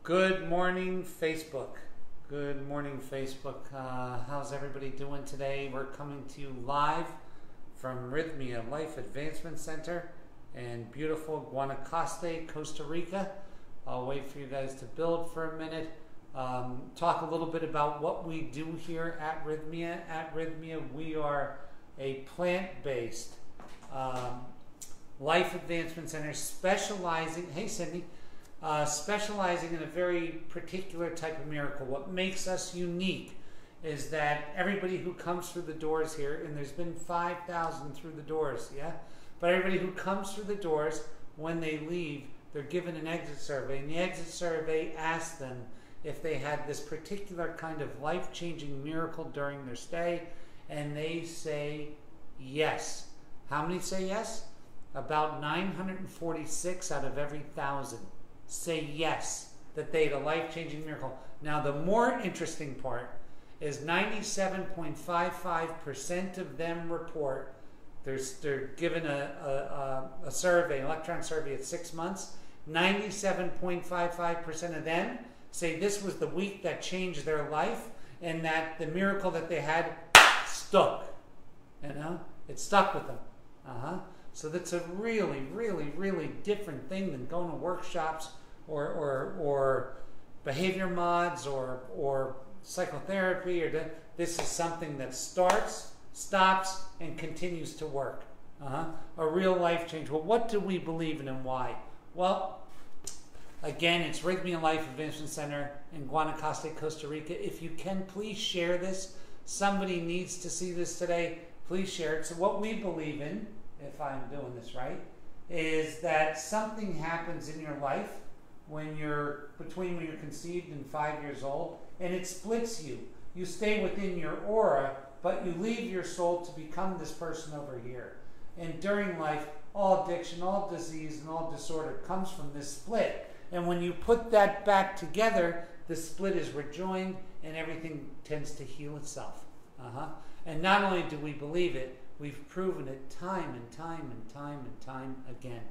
Good morning, Facebook. Good morning, Facebook. How's everybody doing today? We're coming to you live from Rythmia Life Advancement Center in beautiful Guanacaste, Costa Rica. I'll wait for you guys to build for a minute. Talk a little bit about what we do here at Rythmia. At Rythmia, we are a plant-based life advancement center specializing, hey Cindy, specializing in a very particular type of miracle. What makes us unique is that everybody who comes through the doors here, and there's been 5,000 through the doors, yeah? But everybody who comes through the doors, when they leave, they're given an exit survey, and the exit survey asks them if they had this particular kind of life-changing miracle during their stay, and they say yes. How many say yes? About 946 out of every 1,000 say yes, that they had a life-changing miracle. Now, the more interesting part is 97.55% of them report, they're given a survey, an electron survey at 6 months. 97.55% of them say this was the week that changed their life, and that the miracle that they had stuck. You know, it stuck with them. So that's a really, really, really different thing than going to workshops or behavior mods or psychotherapy. This is something that starts, stops, and continues to work. A real life change. Well, what do we believe in and why? Well, again, it's Rythmia Life Advancement Center in Guanacaste, Costa Rica. If you can, please share this. Somebody needs to see this today. Please share it. So what we believe in, if I'm doing this right, is that something happens in your life when you're conceived and 5 years old, and it splits you. You stay within your aura, but you leave your soul to become this person over here. And during life, all addiction, all disease, and all disorder comes from this split. And when you put that back together, the split is rejoined, and everything tends to heal itself. And not only do we believe it, we've proven it time and time and time and time again.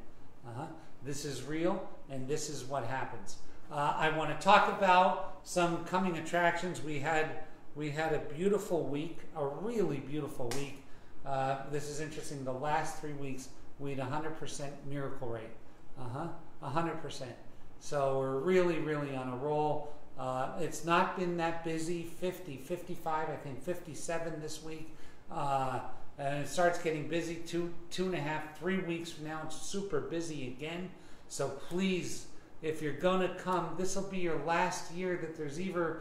This is real, and this is what happens. I want to talk about some coming attractions. We had a beautiful week, a really beautiful week. This is interesting. The last 3 weeks, we had 100% miracle rate. 100%. So we're really, really on a roll. It's not been that busy. 50, 55, I think 57 this week. And it starts getting busy 2.5, 3 weeks from now. It's super busy again. So please, if you're going to come, this will be your last year that there's even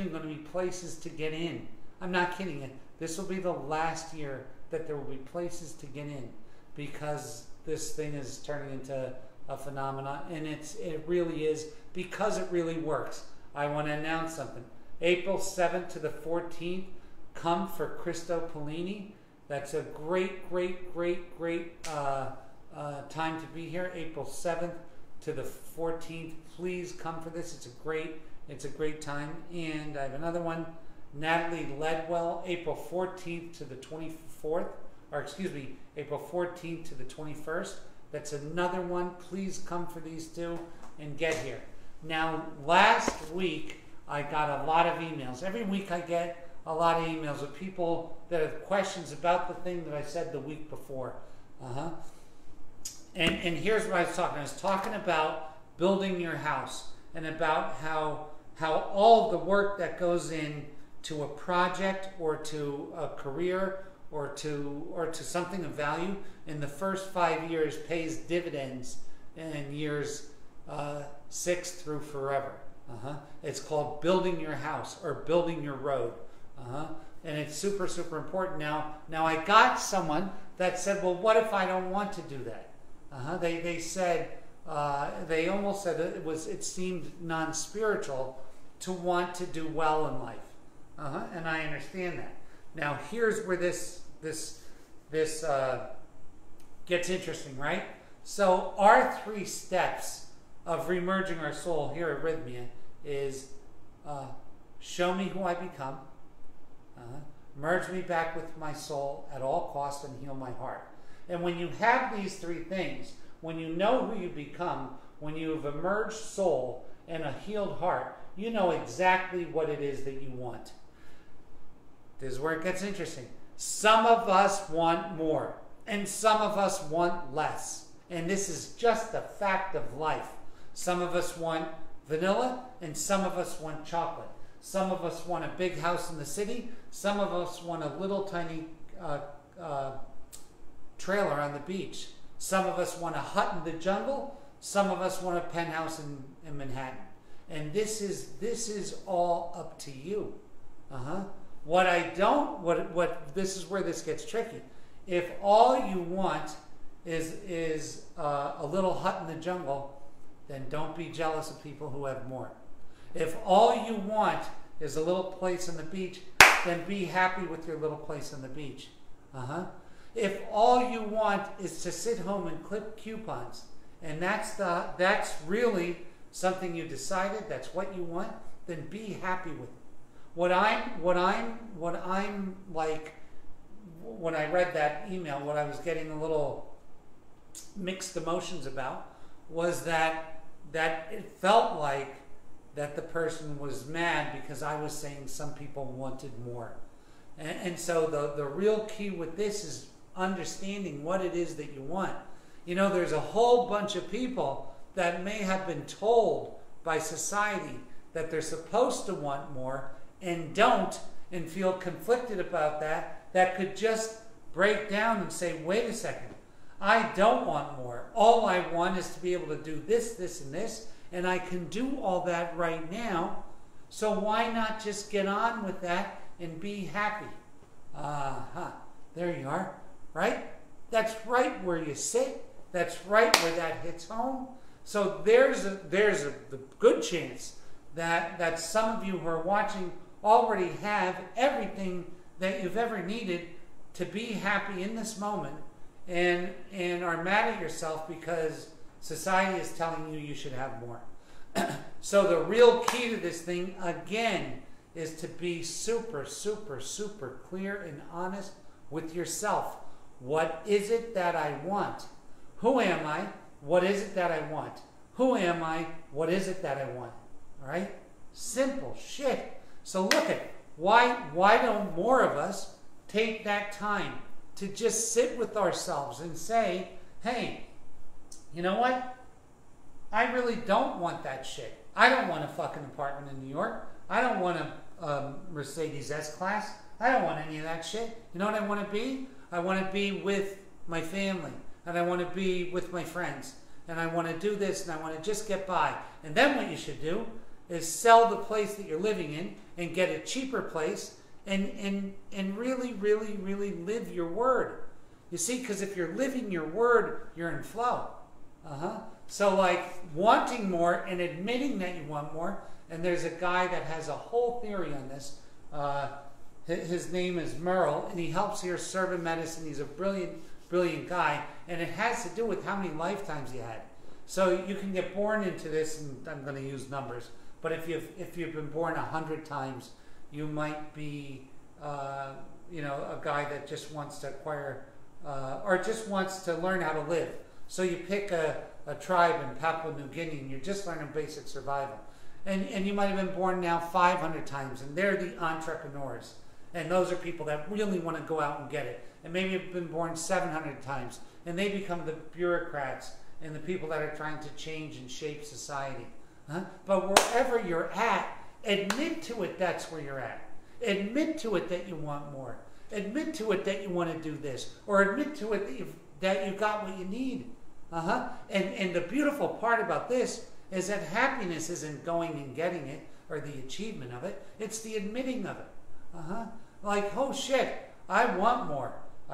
going to be places to get in. I'm not kidding you. This will be the last year that there will be places to get in, because this thing is turning into a phenomenon, and it really is, because it really works. I want to announce something. April 7th to the 14th, come for Cristo Polini. That's a great, great, great, great time to be here. April 7th to the 14th. Please come for this. It's a great time. And I have another one. Natalie Ledwell, April 14th to the 24th, or excuse me, April 14th to the 21st. That's another one. Please come for these two and get here. Now, last week, I got a lot of emails. Every week I get a lot of emails of people that have questions about the thing that I said the week before. And here's what I was talking. I was talking about building your house, and about how all the work that goes in to a project or to a career or to something of value in the first 5 years pays dividends in years 6 through forever. It's called building your house or building your road. And it's super, super important. Now I got someone that said, well, what if I don't want to do that? They said, they almost said it seemed non-spiritual to want to do well in life. And I understand that. Now here's where this gets interesting, right? So our 3 steps of remerging our soul here at Rythmia is show me who I become, merge me back with my soul at all costs, and heal my heart. And when you have these 3 things, when you know who you become, when you've emerged soul, and a healed heart, you know exactly what it is that you want. This is where it gets interesting. Some of us want more, and some of us want less. And this is just a fact of life. Some of us want vanilla, and some of us want chocolate. Some of us want a big house in the city. Some of us want a little tiny trailer on the beach. Some of us want a hut in the jungle. Some of us want a penthouse in Manhattan. And this is all up to you. This is where this gets tricky. If all you want is a little hut in the jungle, then don't be jealous of people who have more. If all you want is a little place on the beach, then be happy with your little place on the beach. If all you want is to sit home and clip coupons, and that's really something you decided, that's what you want, then be happy with it. What I'm like, when I read that email, what I was getting a little mixed emotions about was that it felt like that the person was mad because I was saying some people wanted more. And so the real key with this is understanding what it is that you want. You know, there's a whole bunch of people that may have been told by society that they're supposed to want more and don't, and feel conflicted about that could just break down and say, wait a second, I don't want more. All I want is to be able to do this, this, and this, and I can do all that right now, so why not just get on with that and be happy? There you are, right? That's right where you sit. That's right where that hits home. So there's a good chance that some of you who are watching already have everything that you've ever needed to be happy in this moment, and are mad at yourself because society is telling you should have more. So the real key to this thing, again, is to be super, super, super clear and honest with yourself. What is it that I want? Who am I? What is it that I want? Who am I? What is it that I want? All right? Simple shit. So look at, why don't more of us take that time to just sit with ourselves and say, hey, you know what? I really don't want that shit. I don't want a fucking apartment in New York. I don't want a Mercedes S-Class. I don't want any of that shit. You know what I want to be? I want to be with my family, and I want to be with my friends, and I want to do this, and I want to just get by. And then what you should do is sell the place that you're living in and get a cheaper place, and really, really, really live your word. You see, because if you're living your word, you're in flow. So like wanting more and admitting that you want more, and there's a guy that has a whole theory on this. His name is Merle, and he helps here serve in medicine. He's a brilliant, brilliant guy, and it has to do with how many lifetimes you had. So you can get born into this, and I'm going to use numbers, but if you've been born 100 times, you might be you know, a guy that just wants to acquire or just wants to learn how to live. So you pick a tribe in Papua New Guinea, and you're just learning basic survival. And you might have been born now 500 times, and they're the entrepreneurs. And those are people that really want to go out and get it. And maybe you've been born 700 times, and they become the bureaucrats and the people that are trying to change and shape society. But wherever you're at, admit to it that's where you're at. Admit to it that you want more. Admit to it that you want to do this. Or admit to it that you've got what you need. And the beautiful part about this is that happiness isn't going and getting it or the achievement of it. It's the admitting of it. Like, oh shit, I want more.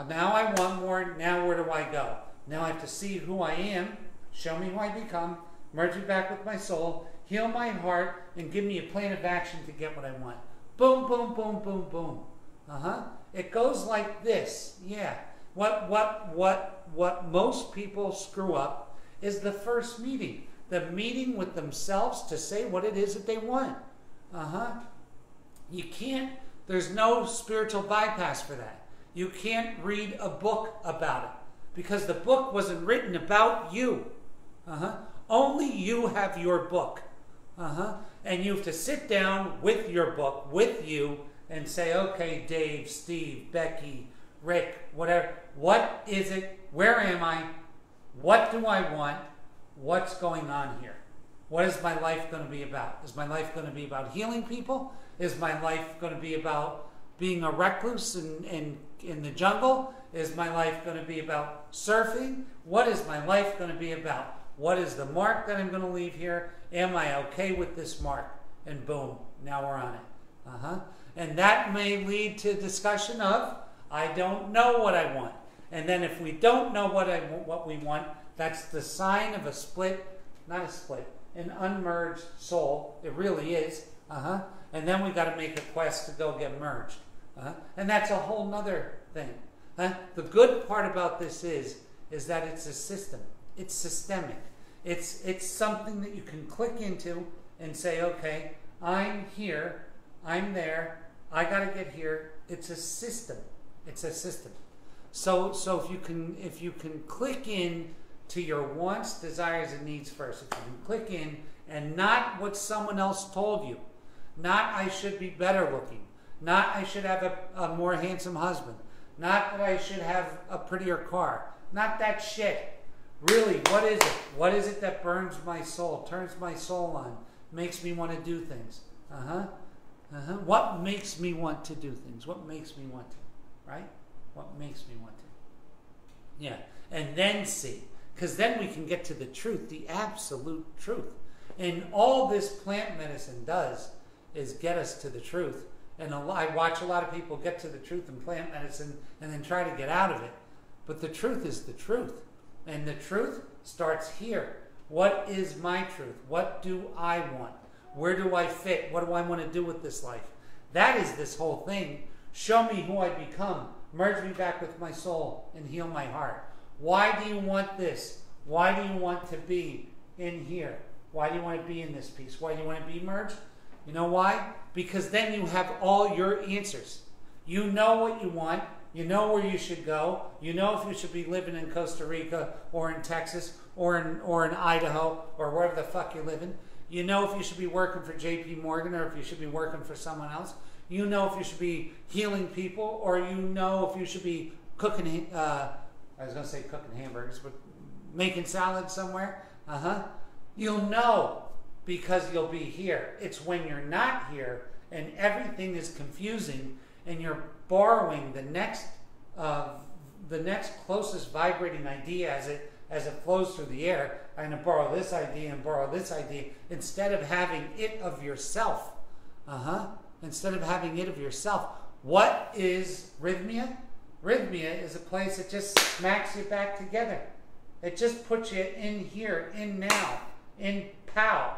Now I want more. Now where do I go? Now I have to see who I am, show me who I become, merge it back with my soul, heal my heart, and give me a plan of action to get what I want. Boom, boom, boom, boom, boom. It goes like this. Yeah. What most people screw up is the first meeting. The meeting with themselves to say what it is that they want. You can't, there's no spiritual bypass for that. You can't read a book about it because the book wasn't written about you. Only you have your book. And you have to sit down with your book, with you, and say, okay, Dave, Steve, Becky, Rick, whatever, what is it? Where am I? What do I want? What's going on here? What is my life going to be about? Is my life going to be about healing people? Is my life going to be about being a recluse in the jungle? Is my life going to be about surfing? What is my life going to be about? What is the mark that I'm going to leave here? Am I okay with this mark? And boom, now we're on it. And that may lead to discussion of, I don't know what I want. And then if we don't know what we want, that's the sign of a split, not a split, an unmerged soul. It really is. And then we got to make a quest to go get merged. And that's a whole nother thing. The good part about this is that it's a system. It's systemic. It's something that you can click into and say, okay, I'm here, I'm there, I got to get here. It's a system. It's a system. So if you can click in to your wants, desires, and needs first, if you can click in and not what someone else told you, not I should be better looking, not I should have a more handsome husband, not that I should have a prettier car, not that shit. Really, what is it? What is it that burns my soul, turns my soul on, makes me want to do things? What makes me want to do things? What makes me want to? Right? What makes me want to? Yeah. And then see. Because then we can get to the truth, the absolute truth. And all this plant medicine does is get us to the truth. And I watch a lot of people get to the truth in plant medicine and then try to get out of it. But the truth is the truth. And the truth starts here. What is my truth? What do I want? Where do I fit? What do I want to do with this life? That is this whole thing. Show me who I become. Merge me back with my soul and heal my heart. Why do you want this? Why do you want to be in here? Why do you want to be in this piece? Why do you want to be merged? You know why? Because then you have all your answers. You know what you want. You know where you should go. You know if you should be living in Costa Rica or in Texas or in Idaho or wherever the fuck you live in. You know if you should be working for J.P. Morgan or if you should be working for someone else. You know if you should be healing people or you know if you should be cooking, I was going to say cooking hamburgers, but making salad somewhere. You'll know because you'll be here. It's when you're not here and everything is confusing and you're borrowing the next closest vibrating idea as it flows through the air. I'm going to borrow this idea and borrow this idea instead of having it of yourself. Instead of having it of yourself. What is Rythmia? Rythmia is a place that just smacks you back together. It just puts you in here, in now, in pow.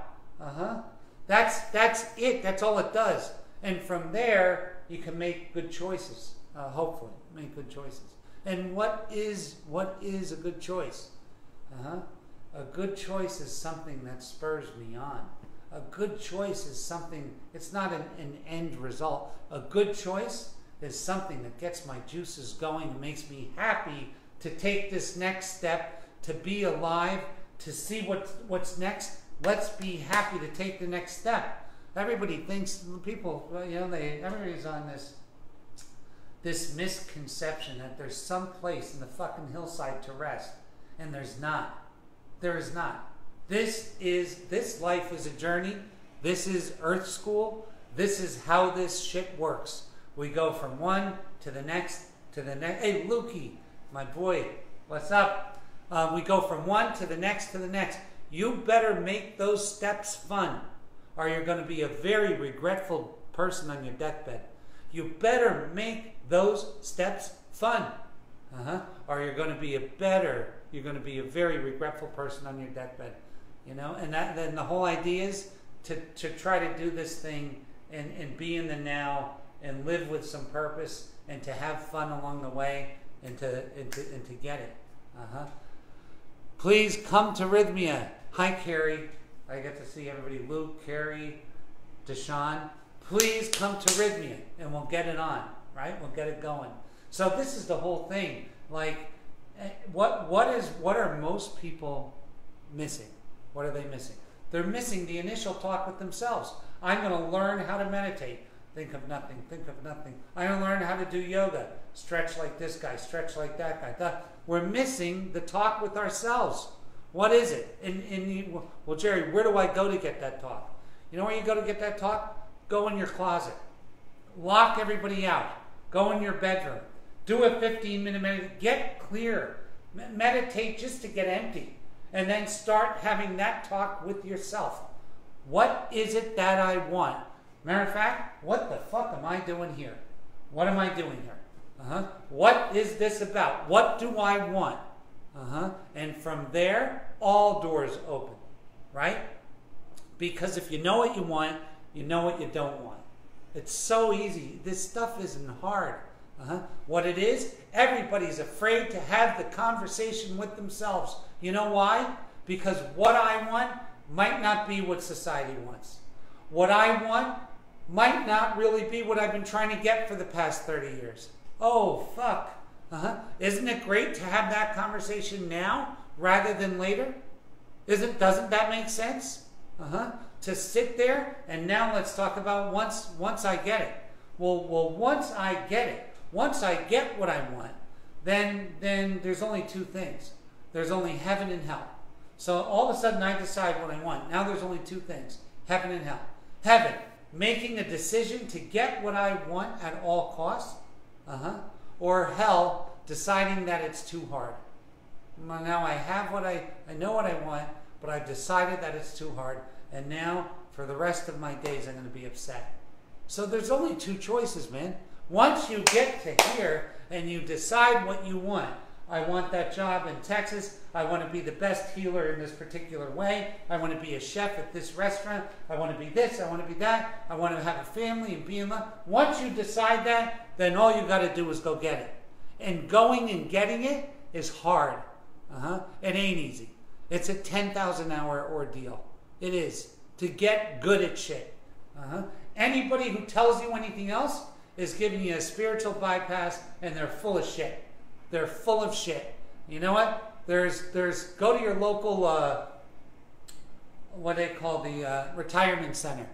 That's it. That's all it does. And from there, you can make good choices. Hopefully, make good choices. And what is a good choice? A good choice is something that spurs me on. A good choice is something, it's not an end result. A good choice is something that gets my juices going and makes me happy to take this next step, to be alive, to see what's next. Let's be happy to take the next step. Everybody thinks, people, everybody's on this misconception that there's some place in the fucking hillside to rest. And there's not. There is not. This life is a journey. This is Earth School. This is how this shit works. We go from one to the next to the next. Hey, Lukey, my boy, what's up? We go from one to the next to the next. You better make those steps fun, or you're going to be a very regretful person on your deathbed. You better make those steps fun, or you're going to be a very regretful person on your deathbed. And then the whole idea is to try to do this thing and be in the now and live with some purpose and to have fun along the way and to get it. Please come to Rythmia. Hi, Carrie. I get to see everybody. Luke, Carrie, Deshaun. Please come to Rythmia and we'll get it on, right? We'll get it going. So this is the whole thing. Like, what are most people missing? What are they missing? They're missing the initial talk with themselves. I'm going to learn how to meditate. Think of nothing, think of nothing. I'm going to learn how to do yoga. Stretch like this guy, stretch like that guy. We're missing the talk with ourselves. What is it? Well, Gerry, where do I go to get that talk? You know where you go to get that talk? Go in your closet. Lock everybody out. Go in your bedroom. Do a 15-minute meditation. Get clear. Meditate just to get empty. And then start having that talk with yourself. What is it that I want? Matter of fact, what the fuck am I doing here? What am I doing here? What is this about? What do I want? And from there, all doors open. Right? Because if you know what you want, you know what you don't want. It's so easy. This stuff isn't hard. What it is, everybody's afraid to have the conversation with themselves. You know why? Because what I want might not be what society wants. What I want might not really be what I've been trying to get for the past 30 years. Oh, fuck. Isn't it great to have that conversation now rather than later? Doesn't that make sense? To sit there and now let's talk about once I get it. Well, once I get it, once I get what I want, then there's only two things. There's only heaven and hell. So all of a sudden I decide what I want. Now there's only two things, heaven and hell. Heaven, making a decision to get what I want at all costs. Or hell, deciding that it's too hard. Now I have I know what I want, but I've decided that it's too hard. And now, for the rest of my days, I'm going to be upset. So there's only two choices, man. Once you get to here and you decide what you want, I want that job in Texas. I want to be the best healer in this particular way. I want to be a chef at this restaurant. I want to be this. I want to be that. I want to have a family and be in love. Once you decide that, then all you got to do is go get it. And going and getting it is hard. It ain't easy. It's a 10,000-hour ordeal. It is. To get good at shit. Anybody who tells you anything else is giving you a spiritual bypass, and they're full of shit. They're full of shit. You know what? Go to your local, what they call the retirement center,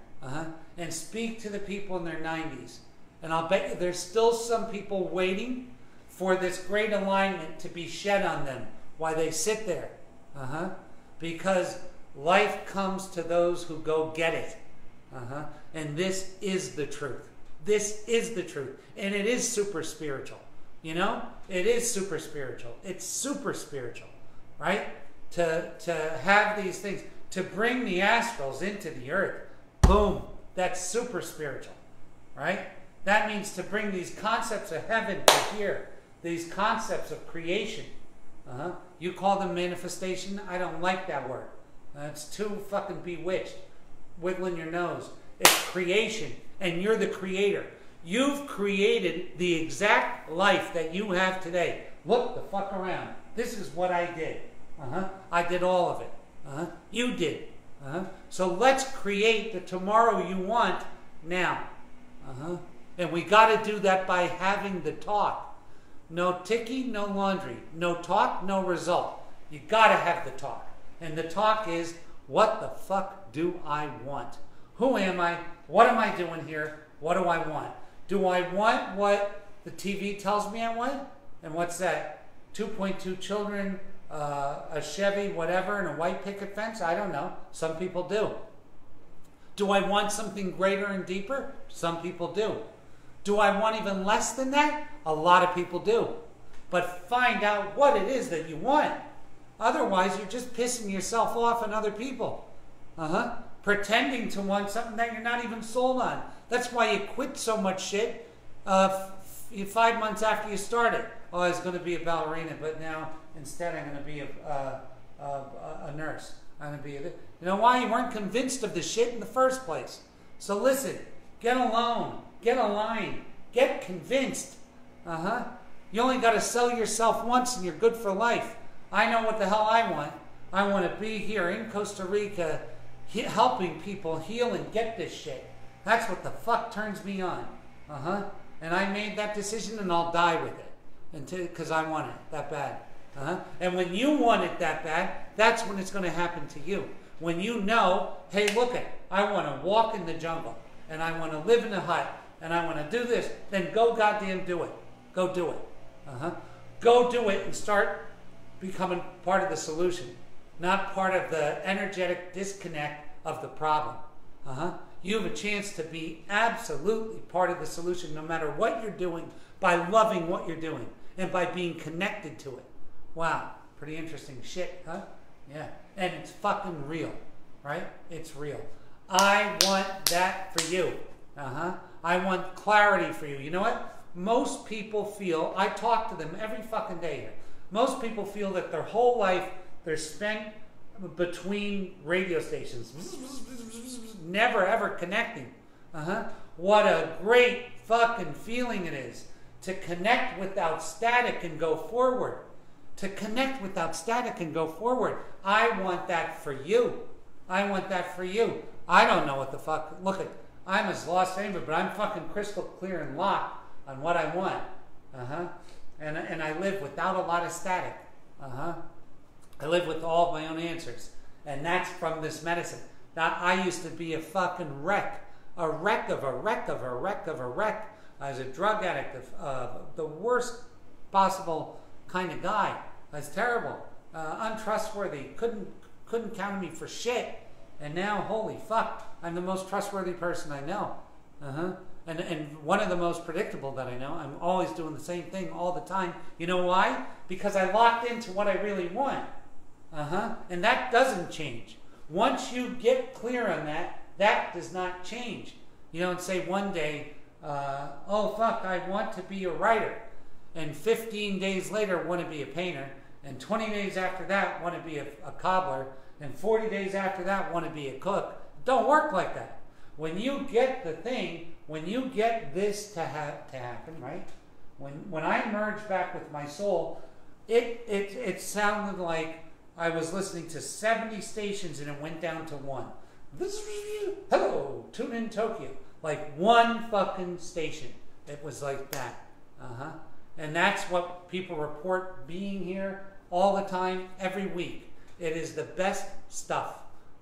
and speak to the people in their 90s. And I'll bet you there's still some people waiting for this great alignment to be shed on them while they sit there. Because life comes to those who go get it. And this is the truth. This is the truth. And it is super spiritual. You know? It is super spiritual. It's super spiritual. Right? To have these things. To bring the astrals into the earth. Boom. That's super spiritual. Right? That means to bring these concepts of heaven to here. These concepts of creation. You call them manifestation? I don't like that word. It's too fucking bewitched. Wiggling your nose. It's creation. And you're the creator. You've created the exact life that you have today. Look the fuck around. This is what I did. I did all of it. You did. So let's create the tomorrow you want now. And we got to do that by having the talk. No ticky, no laundry. No talk, no result. You got to have the talk. And the talk is, what the fuck do I want? Who am I? What am I doing here? What do I want? Do I want what the TV tells me I want? And what's that? 2.2 children, a Chevy, whatever, and a white picket fence? I don't know. Some people do. Do I want something greater and deeper? Some people do. Do I want even less than that? A lot of people do. But find out what it is that you want. Otherwise, you're just pissing yourself off and other people. Pretending to want something that you're not even sold on. That's why you quit so much shit 5 months after you started. Oh, I was going to be a ballerina, but now instead I'm going to be a nurse. I'm going to be you know why? You weren't convinced of the shit in the first place. So listen, get alone, get aligned, get convinced. You only got to sell yourself once and you're good for life. I know what the hell I want. I want to be here in Costa Rica helping people heal and get this shit. That's what the fuck turns me on. And I made that decision and I'll die with it. Because I want it that bad. And when you want it that bad, that's when it's going to happen to you. When you know, hey, look it, I want to walk in the jungle, and I want to live in a hut, and I want to do this, then go goddamn do it. Go do it. Go do it and start becoming part of the solution, not part of the energetic disconnect of the problem. You have a chance to be absolutely part of the solution no matter what you're doing, by loving what you're doing and by being connected to it. Wow, pretty interesting shit, huh? Yeah, and it's fucking real, right? It's real. I want that for you. I want clarity for you. You know what? Most people feel, I talk to them every fucking day here. Most people feel that their whole life they're spent between radio stations, never ever connecting. What a great fucking feeling it is to connect without static and go forward. To connect without static and go forward. I want that for you. I want that for you. I don't know what the fuck. Look, I'm as lost as anybody, but I'm fucking crystal clear and locked on what I want. And I live without a lot of static. I live with all of my own answers. And that's from this medicine. Now, I used to be a fucking wreck. A wreck of a wreck of a wreck of a wreck. I was a drug addict, the worst possible kind of guy. I was terrible, untrustworthy, couldn't count on me for shit. And now, holy fuck, I'm the most trustworthy person I know. And one of the most predictable that I know. I'm always doing the same thing all the time. You know why? Because I locked into what I really want. And that doesn't change. Once you get clear on that, that does not change. You don't say one day, oh fuck, I want to be a writer. And 15 days later want to be a painter. And 20 days after that want to be a cobbler. And 40 days after that want to be a cook. It don't work like that. When you get the thing, when you get this to happen, right? When I merged back with my soul, it sounded like I was listening to 70 stations and it went down to one. Hello, tune in Tokyo. Like one fucking station. It was like that. And that's what people report being here all the time, every week. It is the best stuff.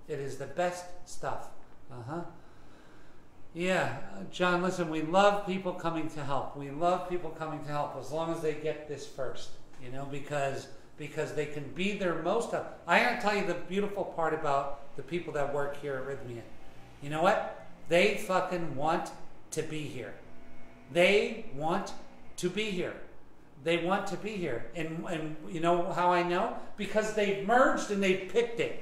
It is the best stuff. Yeah, John, listen, we love people coming to help. We love people coming to help as long as they get this first, you know, because they can be their most up. I gotta tell you the beautiful part about the people that work here at Rythmia. You know what? They fucking want to be here. They want to be here. They want to be here. And you know how I know? Because they've merged and they've picked it.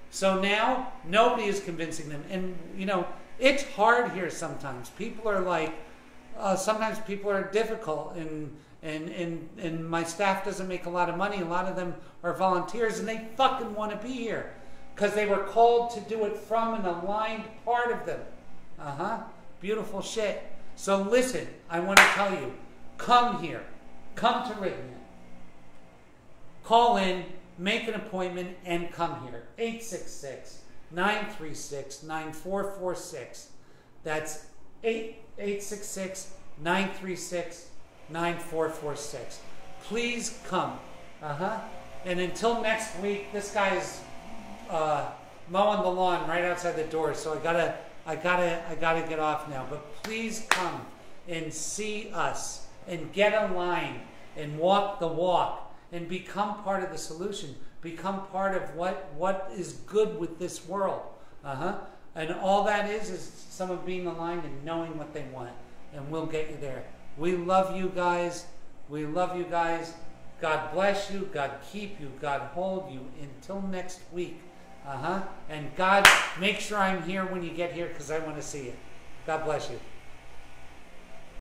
So now nobody is convincing them. And you know, it's hard here sometimes. People are like, sometimes people are difficult, and my staff doesn't make a lot of money. A lot of them are volunteers, and they fucking want to be here because they were called to do it from an aligned part of them. Beautiful shit. So listen, I want to tell you, come here. Come to Rythmia. Call in, make an appointment, and come here. 866-936-9446. That's 866-936-9446. Please come. And until next week, this guy's mowing the lawn right outside the door, so I gotta get off now. But please come and see us and get aligned and walk the walk and become part of the solution. Become part of what is good with this world. And all that is someone being aligned and knowing what they want. And we'll get you there. We love you guys. We love you guys. God bless you. God keep you. God hold you until next week. And God, make sure I'm here when you get here because I want to see you. God bless you.